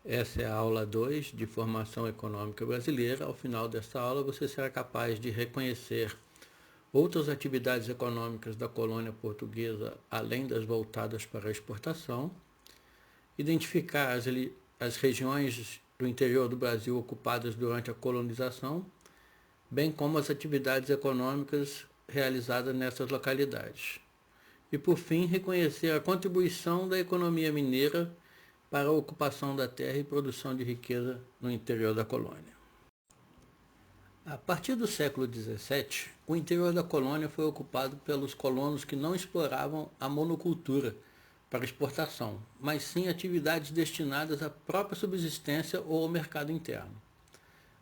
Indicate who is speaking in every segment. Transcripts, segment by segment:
Speaker 1: Essa é a aula 2 de Formação Econômica Brasileira. Ao final desta aula, você será capaz de reconhecer outras atividades econômicas da colônia portuguesa, além das voltadas para a exportação, identificar as regiões do interior do Brasil ocupadas durante a colonização, bem como as atividades econômicas realizadas nessas localidades. E, por fim, reconhecer a contribuição da economia mineira para a ocupação da terra e produção de riqueza no interior da colônia. A partir do século XVII, o interior da colônia foi ocupado pelos colonos que não exploravam a monocultura para exportação, mas sim atividades destinadas à própria subsistência ou ao mercado interno.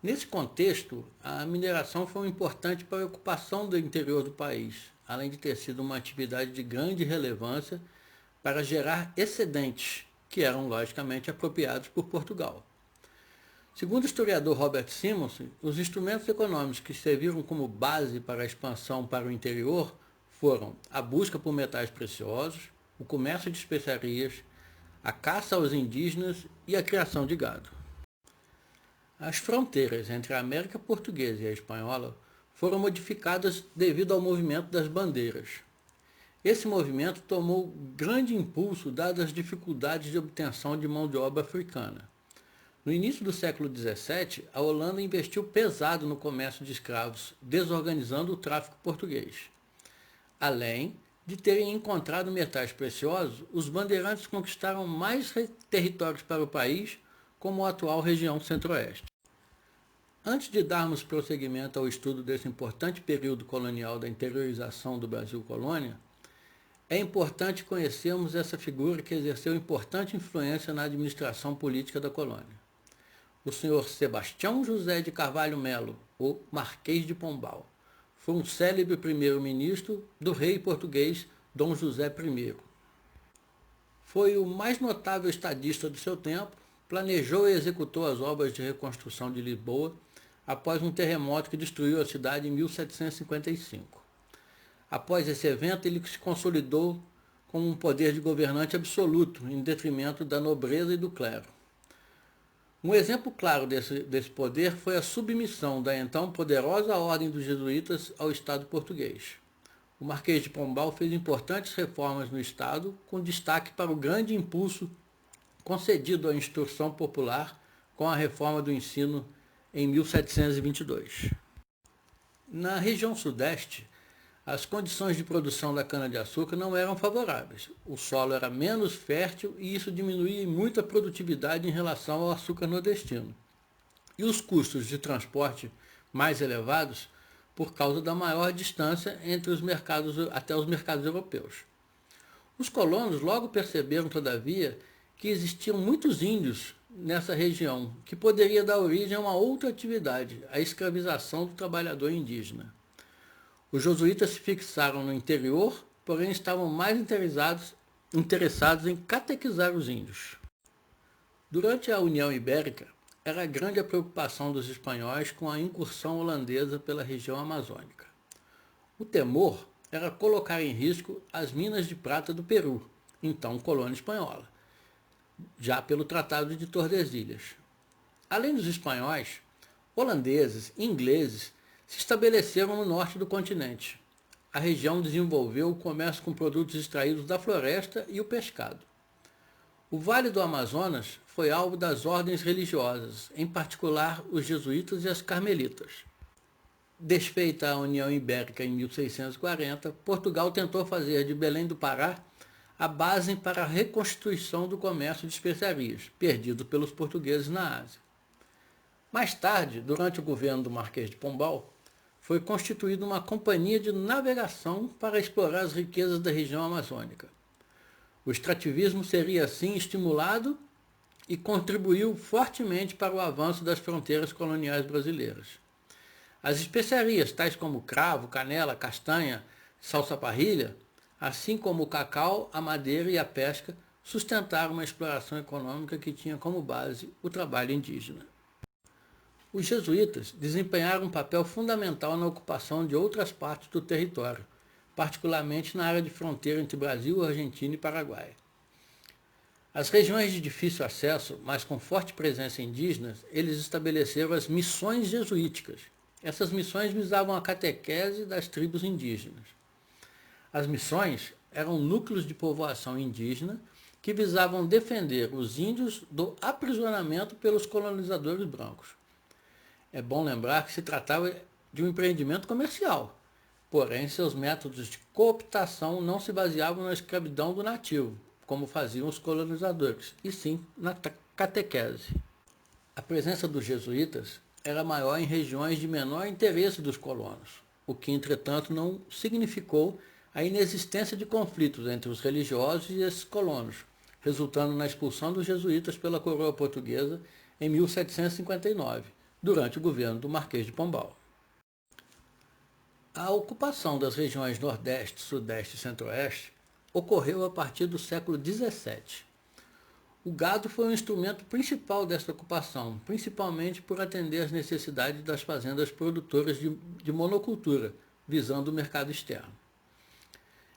Speaker 1: Nesse contexto, a mineração foi importante para a ocupação do interior do país, além de ter sido uma atividade de grande relevância para gerar excedentes, que eram logicamente apropriados por Portugal. Segundo o historiador Robert Simonsen, os instrumentos econômicos que serviram como base para a expansão para o interior foram a busca por metais preciosos, o comércio de especiarias, a caça aos indígenas e a criação de gado. As fronteiras entre a América Portuguesa e a Espanhola foram modificadas devido ao movimento das bandeiras. Esse movimento tomou grande impulso dadas as dificuldades de obtenção de mão de obra africana. No início do século XVII, a Holanda investiu pesado no comércio de escravos, desorganizando o tráfico português. Além de terem encontrado metais preciosos, os bandeirantes conquistaram mais territórios para o país, como a atual região centro-oeste. Antes de darmos prosseguimento ao estudo desse importante período colonial da interiorização do Brasil colônia, é importante conhecermos essa figura que exerceu importante influência na administração política da colônia. O senhor Sebastião José de Carvalho Melo, o Marquês de Pombal, foi um célebre primeiro-ministro do rei português Dom José I. Foi o mais notável estadista do seu tempo, planejou e executou as obras de reconstrução de Lisboa após um terremoto que destruiu a cidade em 1755. Após esse evento, ele se consolidou como um poder de governante absoluto, em detrimento da nobreza e do clero. Um exemplo claro desse poder foi a submissão da então poderosa Ordem dos Jesuítas ao Estado português. O Marquês de Pombal fez importantes reformas no Estado, com destaque para o grande impulso concedido à instrução popular com a reforma do ensino em 1722. Na região sudeste, as condições de produção da cana-de-açúcar não eram favoráveis. O solo era menos fértil e isso diminuía muito a produtividade em relação ao açúcar nordestino. E os custos de transporte mais elevados por causa da maior distância entre os mercados até os mercados europeus. Os colonos logo perceberam, todavia, que existiam muitos índios nessa região, que poderia dar origem a uma outra atividade, a escravização do trabalhador indígena. Os jesuítas se fixaram no interior, porém estavam mais interessados em catequizar os índios. Durante a União Ibérica, era grande a preocupação dos espanhóis com a incursão holandesa pela região amazônica. O temor era colocar em risco as minas de prata do Peru, então colônia espanhola, já pelo Tratado de Tordesilhas. Além dos espanhóis, holandeses e ingleses se estabeleceram no norte do continente. A região desenvolveu o comércio com produtos extraídos da floresta e o pescado. O Vale do Amazonas foi alvo das ordens religiosas, em particular os jesuítas e as carmelitas. Desfeita a União Ibérica em 1640, Portugal tentou fazer de Belém do Pará a base para a reconstituição do comércio de especiarias, perdido pelos portugueses na Ásia. Mais tarde, durante o governo do Marquês de Pombal, foi constituída uma companhia de navegação para explorar as riquezas da região amazônica. O extrativismo seria assim estimulado e contribuiu fortemente para o avanço das fronteiras coloniais brasileiras. As especiarias, tais como cravo, canela, castanha, salsa-parrilha, assim como o cacau, a madeira e a pesca, sustentaram uma exploração econômica que tinha como base o trabalho indígena. Os jesuítas desempenharam um papel fundamental na ocupação de outras partes do território, particularmente na área de fronteira entre Brasil, Argentina e Paraguai. As regiões de difícil acesso, mas com forte presença indígena, eles estabeleceram as missões jesuíticas. Essas missões visavam a catequese das tribos indígenas. As missões eram núcleos de povoação indígena que visavam defender os índios do aprisionamento pelos colonizadores brancos. É bom lembrar que se tratava de um empreendimento comercial, porém seus métodos de cooptação não se baseavam na escravidão do nativo, como faziam os colonizadores, e sim na catequese. A presença dos jesuítas era maior em regiões de menor interesse dos colonos, o que, entretanto, não significou a inexistência de conflitos entre os religiosos e esses colonos, resultando na expulsão dos jesuítas pela coroa portuguesa em 1759, durante o governo do Marquês de Pombal. A ocupação das regiões Nordeste, Sudeste e Centro-Oeste ocorreu a partir do século XVII. O gado foi um instrumento principal dessa ocupação, principalmente por atender às necessidades das fazendas produtoras de monocultura, visando o mercado externo.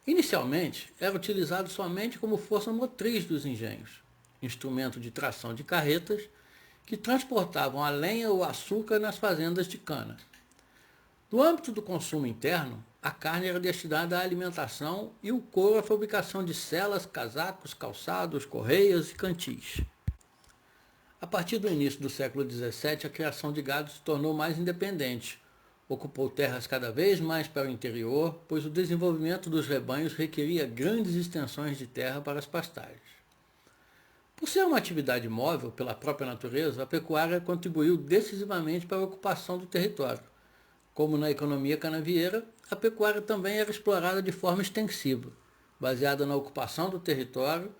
Speaker 1: Inicialmente, era utilizado somente como força motriz dos engenhos, instrumento de tração de carretas que transportavam a lenha ou açúcar nas fazendas de cana. No âmbito do consumo interno, a carne era destinada à alimentação e o couro à fabricação de celas, casacos, calçados, correias e cantis. A partir do início do século XVII, a criação de gado se tornou mais independente. Ocupou terras cada vez mais para o interior, pois o desenvolvimento dos rebanhos requeria grandes extensões de terra para as pastagens. Por ser uma atividade móvel pela própria natureza, a pecuária contribuiu decisivamente para a ocupação do território. Como na economia canavieira, a pecuária também era explorada de forma extensiva, baseada na ocupação do território,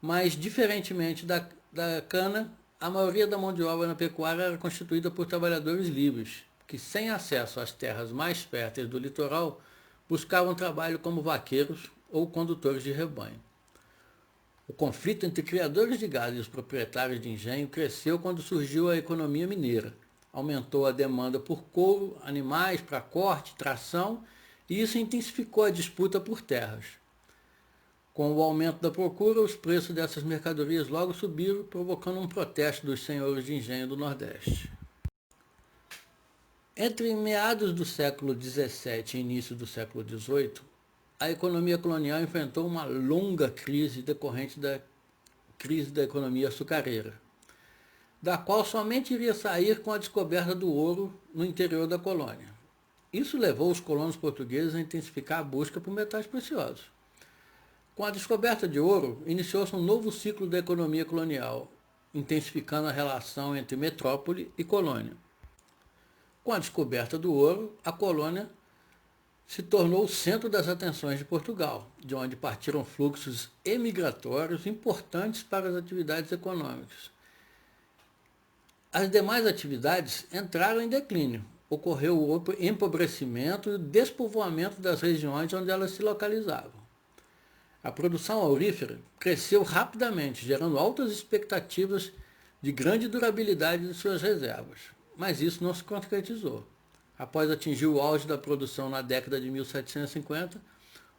Speaker 1: mas, diferentemente da cana, a maioria da mão de obra na pecuária era constituída por trabalhadores livres, que, sem acesso às terras mais férteis do litoral, buscavam trabalho como vaqueiros ou condutores de rebanho. O conflito entre criadores de gado e os proprietários de engenho cresceu quando surgiu a economia mineira. Aumentou a demanda por couro, animais para corte, tração, e isso intensificou a disputa por terras. Com o aumento da procura, os preços dessas mercadorias logo subiram, provocando um protesto dos senhores de engenho do Nordeste. Entre meados do século XVII e início do século XVIII, a economia colonial enfrentou uma longa crise decorrente da crise da economia açucareira, da qual somente iria sair com a descoberta do ouro no interior da colônia. Isso levou os colonos portugueses a intensificar a busca por metais preciosos. Com a descoberta de ouro, iniciou-se um novo ciclo da economia colonial, intensificando a relação entre metrópole e colônia. Com a descoberta do ouro, a colônia se tornou o centro das atenções de Portugal, de onde partiram fluxos emigratórios importantes para as atividades econômicas. As demais atividades entraram em declínio. Ocorreu o empobrecimento e o despovoamento das regiões onde elas se localizavam. A produção aurífera cresceu rapidamente, gerando altas expectativas de grande durabilidade de suas reservas, mas isso não se concretizou. Após atingir o auge da produção na década de 1750,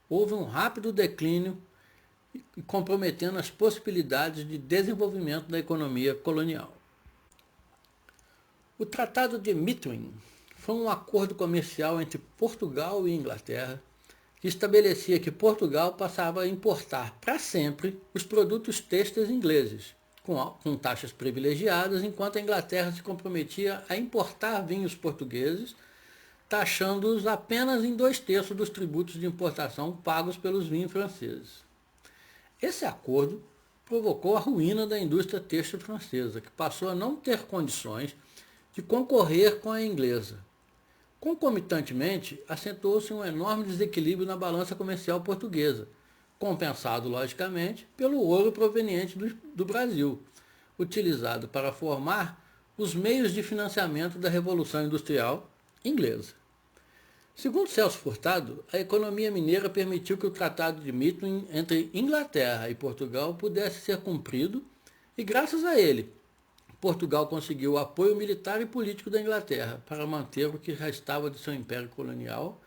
Speaker 1: houve um rápido declínio, comprometendo as possibilidades de desenvolvimento da economia colonial. O Tratado de Methuen foi um acordo comercial entre Portugal e Inglaterra que estabelecia que Portugal passava a importar para sempre os produtos têxteis ingleses, com taxas privilegiadas, enquanto a Inglaterra se comprometia a importar vinhos portugueses, taxando-os apenas em 2/3 dos tributos de importação pagos pelos vinhos franceses. Esse acordo provocou a ruína da indústria têxtil francesa, que passou a não ter condições de concorrer com a inglesa. Concomitantemente, acentuou-se um enorme desequilíbrio na balança comercial portuguesa, compensado, logicamente, pelo ouro proveniente do Brasil, utilizado para formar os meios de financiamento da Revolução Industrial inglesa. Segundo Celso Furtado, a economia mineira permitiu que o Tratado de Methuen entre Inglaterra e Portugal pudesse ser cumprido e, graças a ele, Portugal conseguiu o apoio militar e político da Inglaterra para manter o que restava de seu império colonial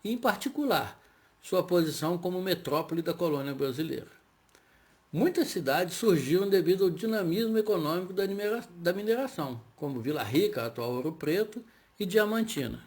Speaker 1: e, em particular, sua posição como metrópole da colônia brasileira. Muitas cidades surgiram devido ao dinamismo econômico da mineração, como Vila Rica, atual Ouro Preto, e Diamantina.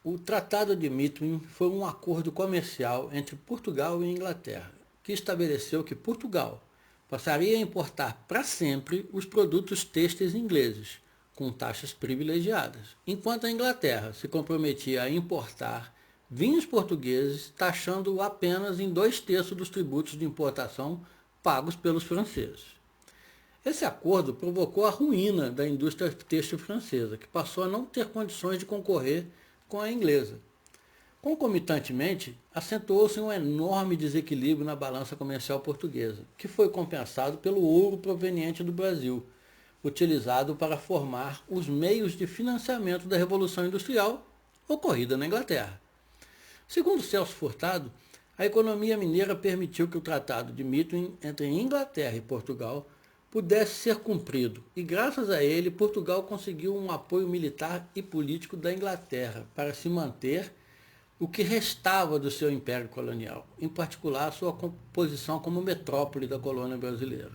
Speaker 1: O Tratado de Methuen foi um acordo comercial entre Portugal e Inglaterra, que estabeleceu que Portugal passaria a importar para sempre os produtos têxteis ingleses, com taxas privilegiadas, enquanto a Inglaterra se comprometia a importar vinhos portugueses, taxando apenas em 2/3 dos tributos de importação pagos pelos franceses. Esse acordo provocou a ruína da indústria têxtil francesa, que passou a não ter condições de concorrer com a inglesa. Concomitantemente, acentuou-se um enorme desequilíbrio na balança comercial portuguesa, que foi compensado pelo ouro proveniente do Brasil, utilizado para formar os meios de financiamento da Revolução Industrial ocorrida na Inglaterra. Segundo Celso Furtado, a economia mineira permitiu que o Tratado de Methuen entre Inglaterra e Portugal pudesse ser cumprido, e graças a ele, Portugal conseguiu um apoio militar e político da Inglaterra para se manter o que restava do seu império colonial, em particular sua posição como metrópole da colônia brasileira.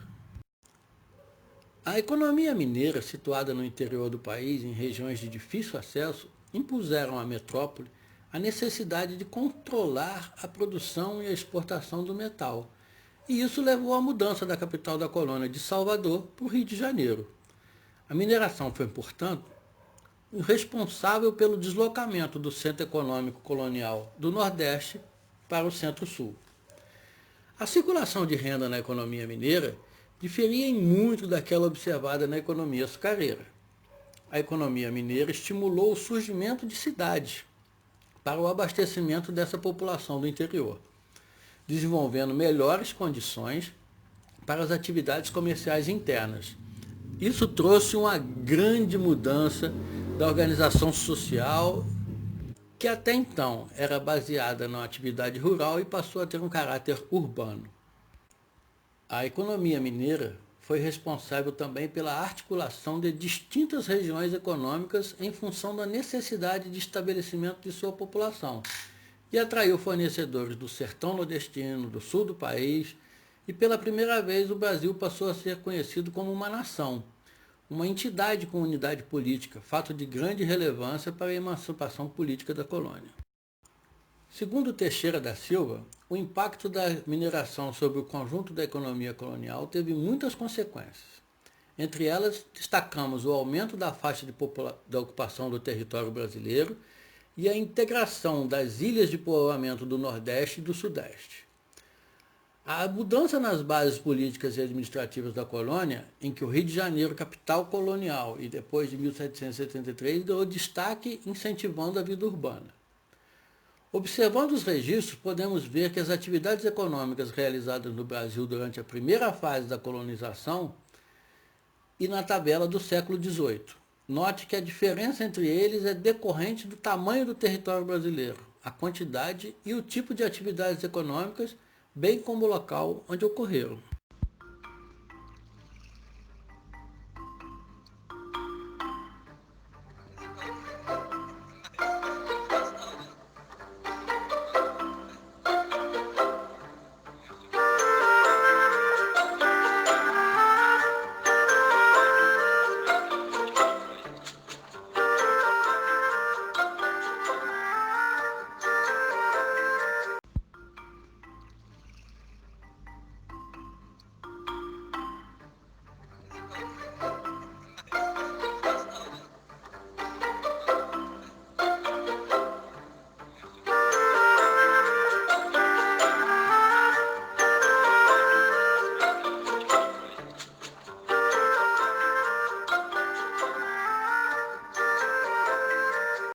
Speaker 1: A economia mineira, situada no interior do país, em regiões de difícil acesso, impuseram à metrópole a necessidade de controlar a produção e a exportação do metal, e isso levou à mudança da capital da colônia de Salvador para o Rio de Janeiro. A mineração foi, portanto, responsável pelo deslocamento do centro econômico colonial do Nordeste para o Centro-Sul. A circulação de renda na economia mineira diferia em muito daquela observada na economia açucareira. A economia mineira estimulou o surgimento de cidades para o abastecimento dessa população do interior, desenvolvendo melhores condições para as atividades comerciais internas. Isso trouxe uma grande mudança da organização social, que até então era baseada na atividade rural e passou a ter um caráter urbano. A economia mineira foi responsável também pela articulação de distintas regiões econômicas em função da necessidade de estabelecimento de sua população, e atraiu fornecedores do sertão nordestino, do sul do país, e pela primeira vez o Brasil passou a ser conhecido como uma nação, uma entidade com unidade política, fato de grande relevância para a emancipação política da colônia. Segundo Teixeira da Silva, o impacto da mineração sobre o conjunto da economia colonial teve muitas consequências. Entre elas, destacamos o aumento da faixa da ocupação do território brasileiro e a integração das ilhas de povoamento do Nordeste e do Sudeste. A mudança nas bases políticas e administrativas da colônia, em que o Rio de Janeiro, capital colonial, e depois de 1773, deu destaque incentivando a vida urbana. Observando os registros, podemos ver que as atividades econômicas realizadas no Brasil durante a primeira fase da colonização e na tabela do século XVIII. Note que a diferença entre eles é decorrente do tamanho do território brasileiro, a quantidade e o tipo de atividades econômicas, bem como o local onde ocorreram.